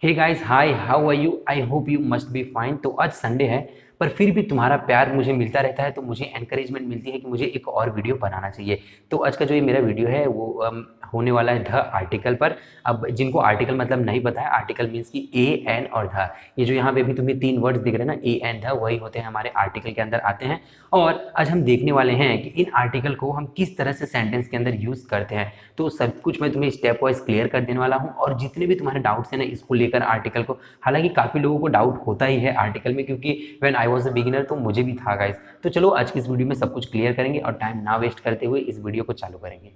Hey guys, hi, how are you? I hope you must be fine. तो आज Sunday है, पर फिर भी तुम्हारा प्यार मुझे मिलता रहता है, तो मुझे एनकरेजमेंट मिलती है कि मुझे एक और वीडियो बनाना चाहिए। तो आज का जो ये मेरा वीडियो है वो होने वाला है ध आर्टिकल पर। अब जिनको आर्टिकल मतलब नहीं पता है, आर्टिकल मीन्स कि ए एन और ध, ये जो यहाँ पे भी तुम्हें तीन वर्ड्स दिख रहे हैं ना, ए एन ध, वही होते हैं, हमारे आर्टिकल के अंदर आते हैं। और आज हम देखने वाले हैं कि इन आर्टिकल को हम किस तरह से सेंटेंस के अंदर यूज़ करते हैं। तो सब कुछ मैं तुम्हें स्टेप वाइज क्लियर कर देने वाला हूँ, और जितने भी तुम्हारे डाउट्स हैं ना इसको लेकर आर्टिकल को, हालांकि काफ़ी लोगों को डाउट होता ही है आर्टिकल में, क्योंकि when I was a beginner तो मुझे भी था गाइस। तो चलो आज की इस वीडियो में सब कुछ क्लियर करेंगे और टाइम ना वेस्ट करते हुए इस वीडियो को चालू करेंगे।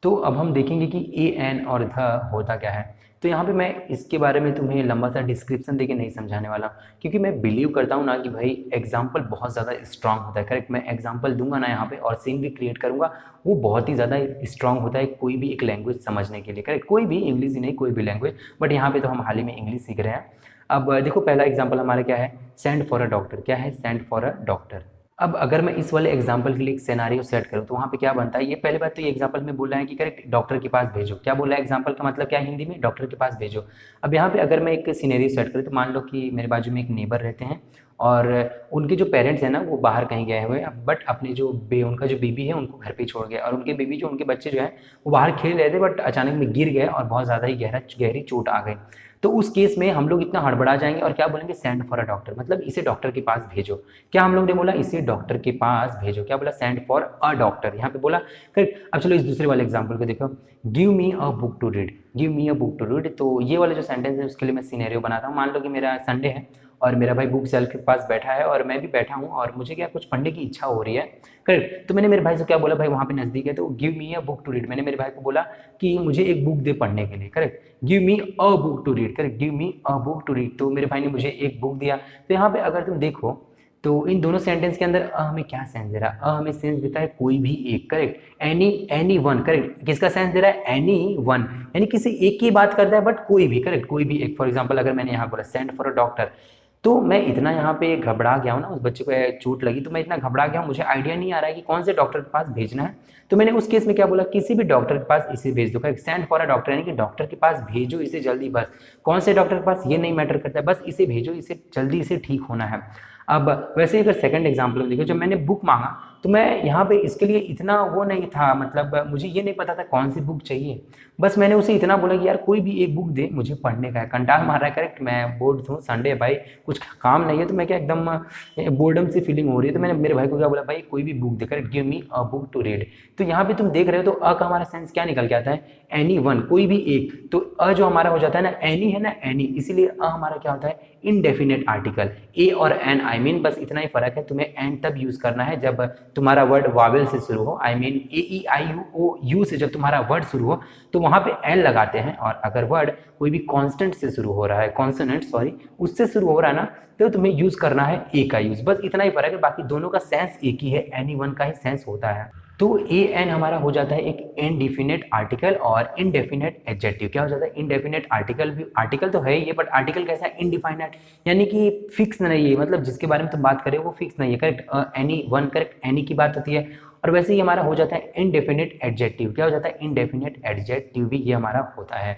तो अब हम देखेंगे कि ए एन और ध होता क्या है। तो यहाँ पे मैं इसके बारे में तुम्हें लंबा सा डिस्क्रिप्शन देके नहीं समझाने वाला, क्योंकि मैं बिलीव करता हूँ ना कि भाई एग्जाम्पल बहुत ज़्यादा स्ट्रांग होता है। करेक्ट, मैं एग्जाम्पल दूंगा ना यहाँ पे और सीन भी क्रिएट करूँगा, वो बहुत ही ज़्यादा स्ट्रांग होता है कोई भी एक लैंग्वेज समझने के लिए। करेक्ट, कोई भी, इंग्लिश ही नहीं, कोई भी लैंग्वेज, बट यहाँ पे तो हम हाल ही में इंग्लिश सीख रहे हैं। अब देखो, पहला एग्जाम्पल हमारा क्या है, सेंड फॉर अ डॉक्टर। क्या है? Send for a doctor. अब अगर मैं इस वाले एग्जाम्पल के लिए एक सिनेरियो सेट करूँ तो वहाँ पे क्या बनता है, ये पहली बात तो ये एग्जाम्पल में बोल रहा है कि करेक्ट डॉक्टर के पास भेजो। क्या बोला है एग्जाम्पल का मतलब क्या है हिंदी में? डॉक्टर के पास भेजो। अब यहाँ पे अगर मैं एक सिनेरियो सेट करूँ तो मान लो कि मेरे बाजू में एक नेबर रहते हैं और उनके जो पेरेंट्स हैं ना वो बाहर कहीं गए हुए हैं, बट अपने जो उनका जो बेबी है उनको घर पे छोड़ गए, और उनके बेबी जो उनके बच्चे जो हैं वो बाहर खेल रहे थे, बट अचानक में गिर गए और बहुत ज़्यादा ही गहरी चोट आ गई। तो उस केस में हम लोग इतना हड़बड़ा जाएंगे और क्या बोलेंगे? सेंड फॉर अ डॉक्टर, मतलब इसे डॉक्टर के पास भेजो। क्या हम लोग ने बोला? इसे डॉक्टर के पास भेजो। क्या बोला? सेंड फॉर अ डॉक्टर, यहाँ पे बोला। करेक्ट। अब चलो इस दूसरे वाले एग्जाम्पल को देखो, give me a book to read. Give me a book to read, तो ये वाला जो सेंटेंस है उसके लिए मैं सिनेरियो बनाता हूँ। मान लो कि मेरा संडे है और मेरा भाई बुक सेल के पास बैठा है और मैं भी बैठा हूँ और मुझे क्या कुछ पढ़ने की इच्छा हो रही है। करेक्ट, तो मैंने मेरे भाई से क्या बोला, भाई वहाँ पे नज़दीक है तो give me a book to read. मैंने मेरे भाई को बोला कि मुझे एक बुक दे पढ़ने के लिए। Correct, give me a book to read. Correct, give me a book to read, तो मेरे भाई ने मुझे एक बुक दिया। तो यहाँ पे अगर तुम देखो तो इन दोनों सेंटेंस के अंदर अ हमें क्या सेंस दे रहा है? अ हमें सेंस देता है कोई भी एक। Correct, any one. करेक्ट, किसका सेंस दे रहा है? एनी वन, यानी किसी एक की बात करता है, बट कोई भी। करेक्ट, कोई भी एक। फॉर एग्जाम्पल अगर मैंने यहाँ बोला सेंड फॉर अ डॉक्टर, तो मैं इतना यहाँ पे घबरा गया हूँ ना, उस बच्चे को चोट लगी तो मैं इतना घबरा गया हूँ, मुझे आइडिया नहीं आ रहा है कि कौन से डॉक्टर के पास भेजना है। तो मैंने उस केस में क्या बोला, किसी भी डॉक्टर के पास इसे भेज दो। सेंड फॉर अ डॉक्टर, यानी कि डॉक्टर के पास भेजो इसे जल्दी, बस कौन से डॉक्टर के पास ये नहीं मैटर करता है, बस इसे भेजो, इसे जल्दी, इसे ठीक होना है। अब वैसे ही अगर सेकंड एग्जाम्पल में देखो, जब मैंने बुक मांगा तो मैं यहाँ पे इसके लिए इतना वो नहीं था, मतलब मुझे ये नहीं पता था कौन सी बुक चाहिए। बस मैंने उसे इतना बोला कि यार कोई भी एक बुक दे, मुझे पढ़ने का है, कंटाल मार रहा है। करेक्ट, मैं बोर्ड हूँ, संडे भाई, कुछ काम नहीं है, तो मैं क्या एकदम बोर्डम सी फीलिंग हो रही है। तो मैंने मेरे भाई को क्या बोला, भाई कोई भी बुक दे। Correct, give me a book to read. तो यहाँ पे तुम देख रहे हो तो अ का हमारा सेंस क्या निकल के आता है? एनी वन, कोई भी एक। तो अ जो हमारा हो जाता है ना, एनी है ना, एनी, इसीलिए अ हमारा क्या होता है? Indefinite article. ए और एन, आई मीन बस इतना ही फर्क है, तुम्हें एन तब यूज करना है जब तुम्हारा वर्ड वावेल से शुरू हो। I mean A E I U O U से जब तुम्हारा वर्ड शुरू हो तो वहां पे एन लगाते हैं, और अगर वर्ड कोई भी कॉन्स्टेंट से शुरू हो रहा है, कॉन्सोनेंट सॉरी, उससे शुरू हो रहा है ना, तो तुम्हें यूज करना है ए का यूज। बस इतना ही फर्क है, बाकी दोनों का सेंस एक ही है, एनी वन का ही सेंस होता है। तो ए एन हमारा हो जाता है एक इनडेफिनेट आर्टिकल और इनडेफिनेट एडजेक्टिव। क्या हो जाता है? इनडेफिनेट आर्टिकल भी, आर्टिकल तो है ही, बट आर्टिकल कैसा है? इनडिफाइनेट, यानी कि फिक्स नहीं है, मतलब जिसके बारे में तुम बात करें वो फिक्स नहीं है। Correct, any one, correct, any की बात होती है। और वैसे ही हमारा हो जाता है इनडेफिनेट एडजेक्टिव। क्या हो जाता है? इनडेफिनेट एडजेक्टिव भी ये हमारा होता है।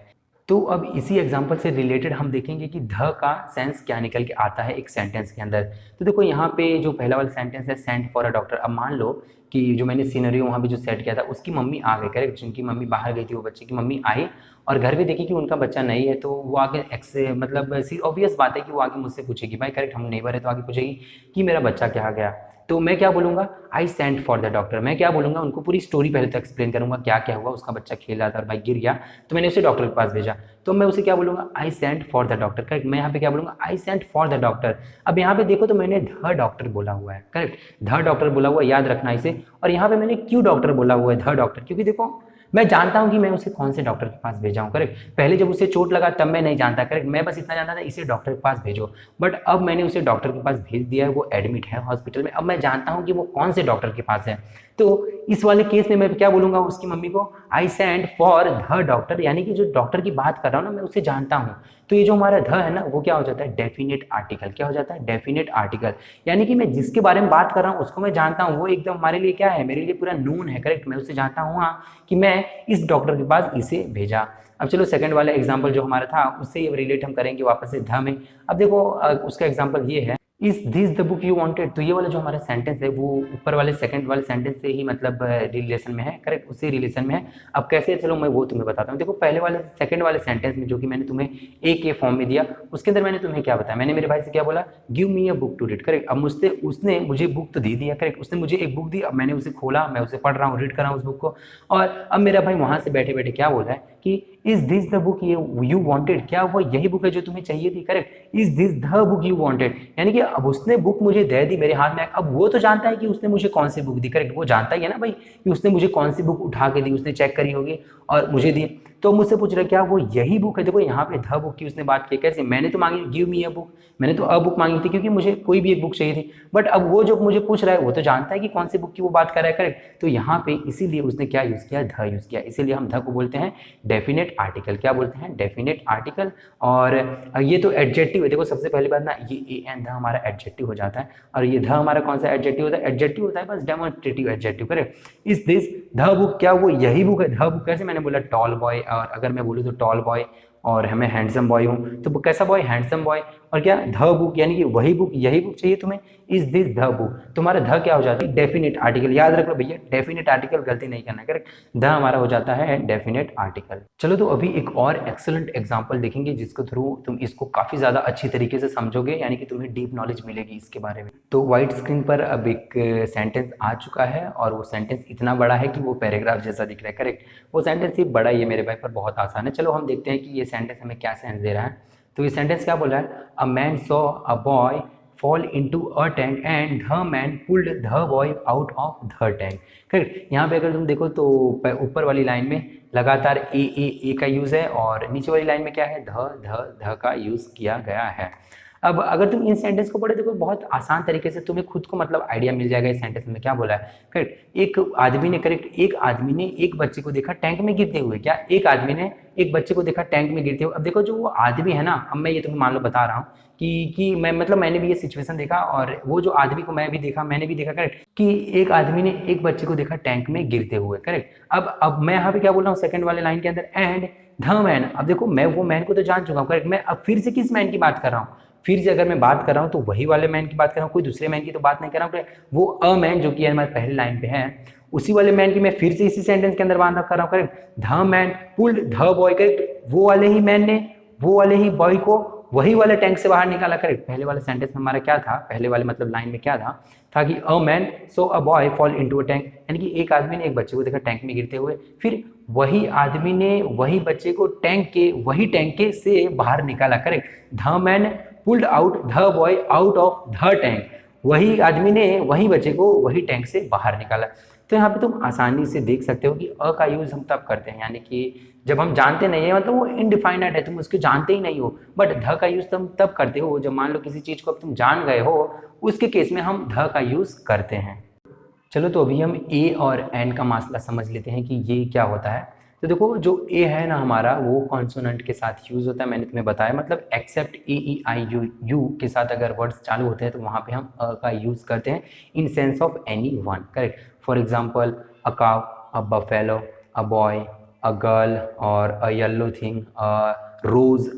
तो अब इसी एग्जाम्पल से रिलेटेड हम देखेंगे कि ध का सेंस क्या निकल के आता है एक सेंटेंस के अंदर। तो देखो यहाँ पे जो पहला वाला सेंटेंस है, सेंड फॉर अ डॉक्टर। अब मान लो कि जो मैंने सीनरी वहाँ पे जो सेट किया था उसकी मम्मी आ गई। करेक्ट, जिनकी मम्मी बाहर गई थी वो बच्चे की मम्मी आई और घर पे देखी कि उनका बच्चा नहीं है, तो वो आगे मतलब ऑब्वियस बात है कि वो आगे मुझसे पूछेगी, भाई करेक्ट हम नेबर है तो आगे पूछेगी कि मेरा बच्चा क्या गया। तो मैं क्या बोलूँगा? I sent for the doctor. मैं क्या बोलूँगा? उनको पूरी स्टोरी पहले तो एक्सप्लेन करूँगा क्या क्या हुआ। उसका बच्चा खेल रहा था और भाई गिर गया, तो मैंने उसे डॉक्टर के पास भेजा। तो मैं उसे क्या बोलूँगा? I sent for the doctor. Correct, मैं यहाँ पे क्या बोलूँगा? I sent for the doctor. अब यहाँ पे देखो तो मैंने द डॉक्टर बोला हुआ है। करेक्ट, द डॉक्टर बोला हुआ, याद रखना इसे। और यहाँ पे मैंने क्यों डॉक्टर बोला हुआ है? द डॉक्टर, क्योंकि देखो मैं जानता हूं कि मैं उसे कौन से डॉक्टर के पास भेजा हूं। करेक्ट, पहले जब उसे चोट लगा तब मैं नहीं जानता। करेक्ट, मैं बस इतना जानता था इसे डॉक्टर के पास भेजो, बट अब मैंने उसे डॉक्टर के पास भेज दिया है, वो एडमिट है हॉस्पिटल में। अब मैं जानता हूं कि वो कौन से डॉक्टर के पास है, तो इस वाले केस में मैं क्या बोलूँगा उसकी मम्मी को, I send for the doctor, यानी कि जो डॉक्टर की बात कर रहा हूँ ना मैं उसे जानता हूँ। तो ये जो हमारा ध है ना वो क्या हो जाता है, डेफिनेट आर्टिकल। क्या हो जाता है, डेफिनेट आर्टिकल, यानी कि मैं जिसके बारे में बात कर रहा हूँ उसको मैं जानता हूँ, वो एकदम हमारे लिए क्या है, मेरे लिए पूरा नून है, करेक्ट। मैं उसे जानता हूँ हाँ कि मैं इस डॉक्टर के पास इसे भेजा। अब चलो सेकंड वाला एग्जाम्पल जो हमारा था उससे ये रिलेट हम करेंगे वापस से ध में। अब देखो उसका एग्जाम्पल ये है, is this the book you wanted. तो ये वाला जो हमारा सेंटेंस है वो ऊपर वाले सेकंड वाले सेंटेंस से ही मतलब रिलेशन में है, करेक्ट, उसी रिलेशन में है। अब कैसे, चलो मैं वो तुम्हें बताता हूँ। देखो पहले वाले सेकंड वाले सेंटेंस में जो कि मैंने तुम्हें ए के फॉर्म में दिया, उसके अंदर मैंने तुम्हें क्या बताया, मैंने मेरे भाई से क्या बोला, give me a book to read, correct. अब मुझसे उसने मुझे बुक तो दे दिया, करेक्ट, उसने मुझे एक बुक दी, अब मैंने उसे खोला, मैं उसे पढ़ रहा हूँ, रीड कर रहा हूँ उस बुक को। और अब मेरा भाई वहां से बैठे बैठे क्या बोल रहा है कि is this the book you wanted, क्या वो यही बुक है जो तुम्हें चाहिए थी, correct. Is this the book you wanted, यानी कि अब उसने बुक मुझे दे दी मेरे हाथ में। अब वो तो जानता है कि उसने मुझे कौन सी बुक दी, करेक्ट, वो जानता ही है ना भाई कि उसने मुझे कौन सी बुक उठा के दी, उसने चेक करी होगी और मुझे दी। तो मुझसे पूछ रहा है क्या वो यही बुक है। देखो यहाँ पे द बुक की उसने बात की, कैसे, मैंने तो मांगी गिव मी अ बुक, मैंने तो अ बुक मांगी थी क्योंकि मुझे कोई भी एक बुक चाहिए थी। बट अब वो जो मुझे पूछ रहा है वो तो जानता है कि कौन सी बुक की वो बात कर रहा है, करेक्ट। तो यहाँ पे इसीलिए उसने क्या यूज किया, ध यूज किया, इसीलिए हम ध को बोलते हैं डेफिनेट आर्टिकल। क्या बोलते हैं, डेफिनेट आर्टिकल। और ये तो एडजेक्टिव है। देखो सबसे पहली बात ना, ये ए एंड ध हमारा एडजेक्टिव हो जाता है, और ये ध हमारा कौन सा एडजेक्टिव होता है, एडजेक्टिव होता है बस, demonstrative adjective, correct. Is this the book, क्या वो यही बुक है। द बुक कैसे, मैंने बोला टॉल बॉय, और अगर मैं बोलूँ तो टॉल बॉय, और हमें हैंडसम बॉय हूँ तो कैसा बॉय, हैंडसम बॉय। और क्या, ध बुक, यानी कि वही बुक, यही बुक चाहिए तुम्हें। इज दिस ध बुक, तुम्हारा ध क्या हो जाती है, डेफिनेट आर्टिकल। याद रख लो भैया, डेफिनेट आर्टिकल, गलती नहीं करना, करेक्ट। ध हमारा हो जाता है डेफिनेट आर्टिकल। चलो तो अभी एक और एक्सलेंट एग्जांपल देखेंगे जिसके थ्रू तुम इसको काफी ज्यादा अच्छी तरीके से समझोगे, यानी कि तुम्हें डीप नॉलेज मिलेगी इसके बारे में। तो व्हाइट स्क्रीन पर अब एक सेंटेंस आ चुका है, और वो सेंटेंस इतना बड़ा है कि वो पैराग्राफ जैसा दिख रहा है, करेक्ट। वो सेंटेंस ही बड़ा ही है मेरे भाई, पर बहुत आसान है। चलो हम देखते हैं कि ये सेंटेंस हमें क्या सेंस दे रहा है। तो ये सेंटेंस क्या बोल रहा है, a man saw a boy fall into a tank and the man pulled the boy out of the tank, correct. यहाँ पे अगर तुम देखो तो ऊपर वाली लाइन में लगातार ए का यूज है, और नीचे वाली लाइन में क्या है, ध का यूज किया गया है। अब अगर तुम इन सेंटेंस को पढ़े देखो बहुत आसान तरीके से तुम्हें खुद को मतलब आइडिया मिल जाएगा इस सेंटेंस में क्या बोला है, करेक्ट। एक आदमी ने, करेक्ट, एक आदमी ने एक बच्चे को देखा टैंक में गिरते हुए। क्या, एक आदमी ने एक बच्चे को देखा टैंक में गिरते हुए। अब देखो जो वो आदमी है ना, अब मैं ये तुम्हें मान लो बता रहा हूँ कि मैं मतलब मैंने भी ये सिचुएशन देखा, और वो जो आदमी को मैं भी देखा, मैंने भी देखा, करेक्ट, कि एक आदमी ने एक बच्चे को देखा टैंक में गिरते हुए, करेक्ट। अब मैं यहाँ पे क्या बोल रहा हूँ सेकंड वाले लाइन के अंदर, एंड द मैन। अब देखो मैं वो मैन को तो जान चुका हूँ, करेक्ट। मैं अब फिर से किस मैन की बात कर रहा हूँ, फिर से अगर मैं बात कर रहा हूँ तो वही वाले मैन की बात कर रहा हूँ, कोई दूसरे मैन की तो बात नहीं कर रहा हूँ। वो अ मैन जो कि हमारे पहले लाइन पे है, उसी वाले मैन की मैं फिर से इसी सेंटेंस के अंदर बांध कर रहा हूँ, correct. The man pulled the boy, correct, वो वाले ही मैन ने वो वाले ही बॉय को वही वाले टैंक से बाहर निकाला, करेक्ट। पहले वाले सेंटेंस में हमारा क्या था, पहले वाले मतलब लाइन में क्या था कि a man so a boy fall into a tank, यानी कि एक आदमी ने एक बच्चे को देखा टैंक में गिरते हुए, फिर वही आदमी ने वही बच्चे को वही टैंक के से बाहर निकाला, correct. The man pulled out the boy out of the tank, वही आदमी ने वही बच्चे को वही टैंक से बाहर निकाला। तो यहाँ पे तुम आसानी से देख सकते हो कि अ का यूज हम तब करते हैं, यानी कि जब हम जानते नहीं है, मतलब वो इनडिफाइनाइट है, तुम उसको जानते ही नहीं हो, बट ध का यूज तुम तब करते हो जब मान लो किसी चीज को अब तुम जान गए हो, उसके केस में हम ध का यूज करते हैं। चलो तो अभी हम ए और एन का मसला समझ लेते हैं कि ये क्या होता है। तो देखो जो ए है ना हमारा, वो कॉन्सोनेंट के साथ यूज होता है, मैंने तुम्हें बताया, मतलब except A E I U U के साथ अगर वर्ड्स चालू होते हैं तो वहाँ पे हम अ का यूज करते हैं in sense of any one, correct. For example a cow, a buffalo, a boy, a girl, और अ येलो थिंग, रोज,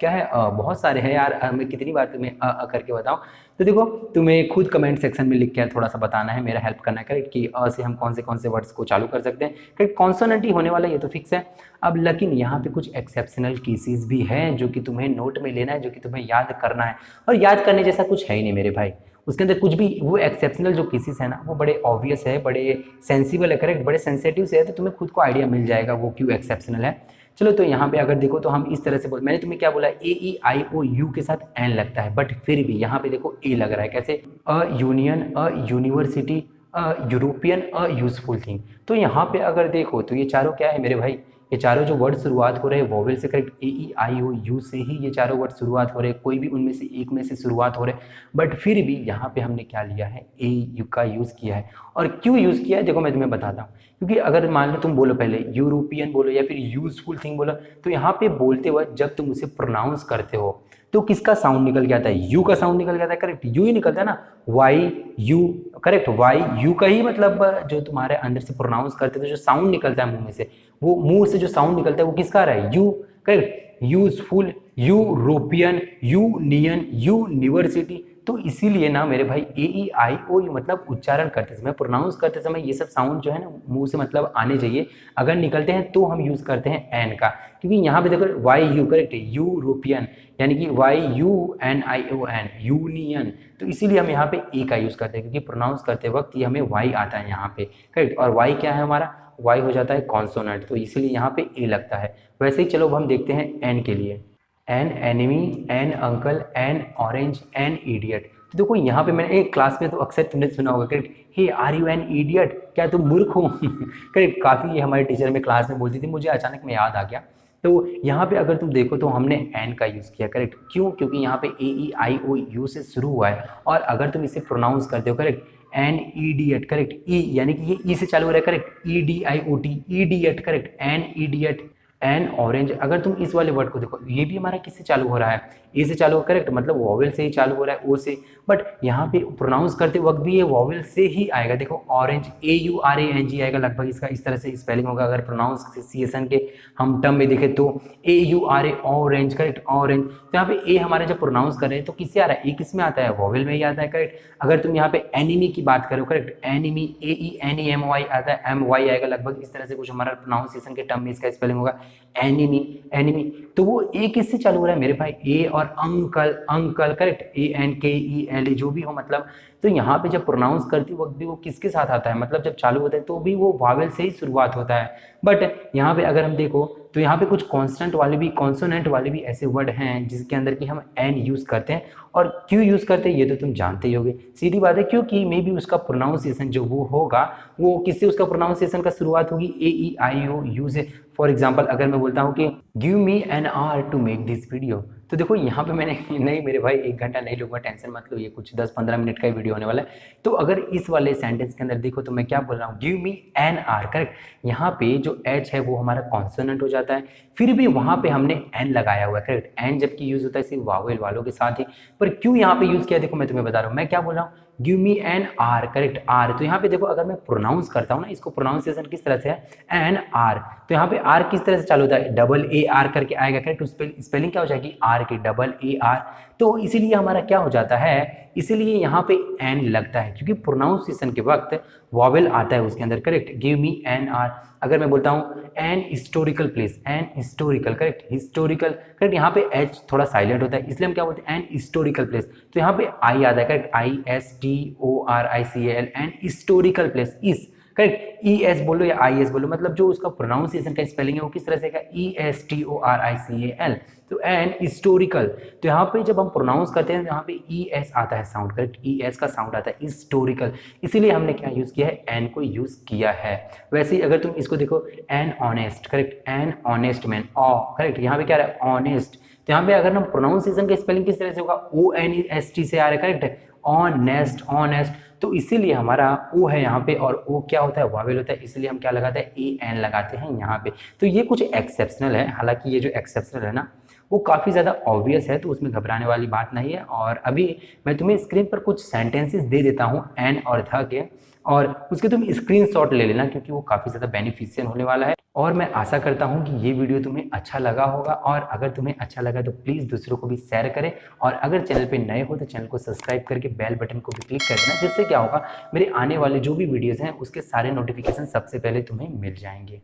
क्या है, बहुत सारे हैं यार, मैं कितनी बार तुम्हें करके बताऊं। तो देखो तुम्हें खुद कमेंट सेक्शन में लिख के थोड़ा सा बताना है, मेरा हेल्प करना है, करेक्ट, कि अ से हम कौन से वर्ड्स को चालू कर सकते हैं, करेक्ट। कॉन्सोनेंट ही होने वाला ये तो फिक्स है। अब लेकिन यहाँ पे कुछ एक्सेप्शनल केसेस भी हैं जो कि तुम्हें नोट में लेना है, जो कि तुम्हें याद करना है, और याद करने जैसा कुछ है ही नहीं मेरे भाई। उसके अंदर कुछ भी, वो एक्सेप्शनल जो केसेस है ना वो बड़े ऑब्वियस है, बड़े सेंसिबल है, करेक्ट, बड़े सेंसिटिव से है, तो तुम्हें खुद को आइडिया मिल जाएगा वो क्यों एक्सेप्शनल है। चलो तो यहाँ पे अगर देखो तो हम इस तरह से बोल, मैंने तुम्हें क्या बोला, ए ई आई ओ यू के साथ एन लगता है, बट फिर भी यहाँ पे देखो ए लग रहा है, कैसे, a union, a university, a European, a useful thing. तो यहाँ पे अगर देखो तो ये चारों क्या है मेरे भाई, ये चारों जो वर्ड शुरुआत हो रहे हैं वॉवेल से, correct, A E I O U से ही ये चारों वर्ड शुरुआत हो रहे हैं, कोई भी उनमें से एक में से शुरुआत हो रहे हैं। बट फिर भी यहाँ पे हमने क्या लिया है, ए यू का यूज़ किया है। और क्यों यूज़ किया है देखो मैं तुम्हें बताता हूँ। क्योंकि अगर मान लो तुम बोलो पहले यूरोपियन बोलो या फिर यूजफुल थिंग बोलो, तो यहाँ पे बोलते वक्त जब तुम उसे प्रोनाउंस करते हो तो किसका साउंड निकल के आता है, यू का साउंड निकल के आता है, करेक्ट, यू ही निकलता है ना, why you, correct, why you का ही मतलब जो तुम्हारे अंदर से प्रोनाउंस करते थे जो साउंड निकलता है मुंह में से, वो मुंह से जो साउंड निकलता है वो किसका आ रहा है, you, correct, useful, European, union, university. तो इसीलिए ना मेरे भाई ए ई आई ओ यू मतलब उच्चारण करते समय, प्रोनाउंस करते समय ये सब साउंड जो है ना मुंह से मतलब आने चाहिए। अगर निकलते हैं तो हम यूज़ करते हैं एन का, क्योंकि यहाँ पे देखो वाई यू, करेक्ट, यूरोपियन यानी कि Y U N I O N, union. तो इसीलिए हम यहाँ पे ए का यूज़ करते हैं, क्योंकि प्रोनाउंस करते वक्त ये हमें वाई आता है यहाँ पे, करेक्ट। और वाई क्या है हमारा, वाई हो जाता है कॉन्सोनेंट, तो इसीलिए यहाँ पे ए लगता है। वैसे ही चलो अब हम देखते हैं एन के लिए, an enemy, an uncle, N orange, an idiot. तो देखो यहाँ पे मैंने एक क्लास में तो अक्सर तुमने सुना होगा, correct, hey are you an idiot, क्या तुम मूर्ख हो, करेक्ट। काफ़ी ये हमारे टीचर में क्लास में बोलती थी, मुझे अचानक में याद आ गया। तो यहाँ पे अगर तुम देखो तो हमने एन का यूज़ किया, करेक्ट, क्यों, क्योंकि यहाँ पे ए ई आई ओ यू से शुरू हुआ है। और अगर तुम इसे प्रोनाउंस करते हो, correct, an idiot, correct, E यानी कि ये ई से चालू हो रहा है, correct, E D I O T, idiot, correct, an idiot, an orange. अगर तुम इस वाले वर्ड को देखो, ये भी हमारा किससे चालू हो रहा है, ए से चालू हो, करेक्ट, मतलब वॉवेल से ही चालू हो रहा है, ओ से। बट यहाँ पे प्रोनाउंस करते वक्त भी ये वॉवेल से ही आएगा। देखो orange, A you are A N G आएगा, लगभग इसका इस तरह से स्पेलिंग होगा। अगर प्रोनाउंसिएशन के हम टर्म में देखें तो a you are a orange, correct, orange. तो यहाँ पे ए हमारे जब प्रोनाउंस कर रहे हैं तो किससे आ रहा है, ए किस में आता है, वॉवेल में ही आता है, करेक्ट। अगर तुम यहाँ पे एनिमी की बात करो, correct, enemy, E N E M Y वाई आता है, एम वाई आएगा, लगभग इस तरह से कुछ हमारा प्रोनाउंसिएशन के टर्म में इसका स्पेलिंग होगा, एनिमी, एनिमी। तो वो ए किससे चालू हो रहा है मेरे भाई, ए और uncle, uncle, correct, A N के ई एल, जो भी हो मतलब। तो यहाँ पे जब प्रोनाउंस करते वक्त भी वो किसके साथ आता है, मतलब जब चालू होता है तो भी वो वावेल से ही शुरुआत होता है। बट यहाँ पे अगर हम देखो तो यहाँ पे कुछ कॉन्स्टेंट वाले भी, कॉन्सोनेंट वाले भी ऐसे वर्ड हैं जिसके अंदर कि हम एन यूज़ करते हैं। और क्यों यूज़ करते हैं ये तो तुम जानते ही होगे, सीधी बात है, क्योंकि मे बी उसका प्रोनाउंसिएशन जो वो होगा वो किससे, उसका प्रोनाउंसिएशन का शुरुआत होगी A E I O U से। फॉर एग्जाम्पल अगर मैं बोलता हूँ कि give me an hour to make this video, तो देखो यहाँ पे मैंने नहीं मेरे भाई 1 घंटा नहीं लूँगा, टेंशन मत लो, ये कुछ 10-15 मिनट का ही वीडियो होने वाला है। तो अगर इस वाले सेंटेंस के अंदर देखो तो मैं क्या बोल रहा हूँ, give me an hour, correct. यहाँ पे जो एच है वो हमारा कॉन्सोनेंट हो जाता है, फिर भी वहाँ पे हमने एन लगाया हुआ है, करेक्ट। एन जबकि यूज़ होता है सिर्फ वावेल वालों के साथ ही, पर क्यों यहाँ पे यूज़ किया देखो मैं तुम्हें बता रहा हूँ। मैं क्या बोल रहा हूँ, give me an hour, correct, hour. तो यहाँ पे देखो अगर मैं प्रोनाउंस करता हूँ ना, इसको प्रोनाउंसिएशन किस तरह से है, एन आर। तो यहाँ पे आर किस तरह से चालू होता है, डबल ए आर करके आएगा, करेक्ट। उस पर स्पेलिंग क्या हो जाएगी, आर की डबल ए आर। तो इसीलिए हमारा क्या हो जाता है, इसीलिए यहाँ पे एन लगता है, क्योंकि प्रोनाउंसिएशन के वक्त वॉवेल आता है उसके अंदर, correct. Give me an hour. अगर मैं बोलता हूँ an historical place, an historical, correct, historical, correct. यहाँ पे एच थोड़ा साइलेंट होता है इसलिए हम क्या बोलते हैं, एन हिस्टोरिकल प्लेस। तो यहाँ पे आई आता है, correct, I S T O R I C L, an historical place, इस, करेक्ट। ई एस बोलो या आई एस बोलो, मतलब जो उसका प्रोनाउंसिएशन का स्पेलिंग है वो किस तरह से का, E S T O R I C A L. तो एन हिस्टोरिकल। तो यहाँ पे जब हम प्रोनाउंस करते हैं यहाँ पे ई एस आता है साउंड, करेक्ट, ई एस का साउंड आता है, हिस्टोरिकल। इसीलिए हमने क्या यूज़ किया है, एन को यूज़ किया है। वैसे ही अगर तुम इसको देखो, an honest, correct, an honest man, ऑ, करेक्ट। यहाँ पे क्या रहा है, ऑनेस्ट। तो यहाँ पे अगर हम प्रोनाउंसिएशन का स्पेलिंग किस तरह से होगा, ओ एन एस टी से आ रहा है, करेक्ट, ऑनेस्ट, ऑनेस्ट। तो इसीलिए हमारा ओ है यहाँ पे, और ओ क्या होता है, वावेल होता है, इसलिए हम क्या लगाते हैं, ए एन लगाते हैं यहाँ पे। तो ये कुछ एक्सेप्शनल है, हालांकि ये जो एक्सेप्शनल है ना वो काफ़ी ज़्यादा ऑब्वियस है, तो उसमें घबराने वाली बात नहीं है। और अभी मैं तुम्हें स्क्रीन पर कुछ सेंटेंसेस दे देता हूँ एन और ध के, और उसके तुम स्क्रीनशॉट ले लेना, क्योंकि वो काफ़ी ज़्यादा बेनिफिशियल होने वाला है। और मैं आशा करता हूँ कि ये वीडियो तुम्हें अच्छा लगा होगा, और अगर तुम्हें अच्छा लगा तो प्लीज़ दूसरों को भी शेयर करें, और अगर चैनल पे नए हो तो चैनल को सब्सक्राइब करके बेल बटन को भी क्लिक कर देना, जिससे क्या होगा, मेरे आने वाले जो भी वीडियोज़ हैं उसके सारे नोटिफिकेशन सबसे पहले तुम्हें मिल जाएंगे।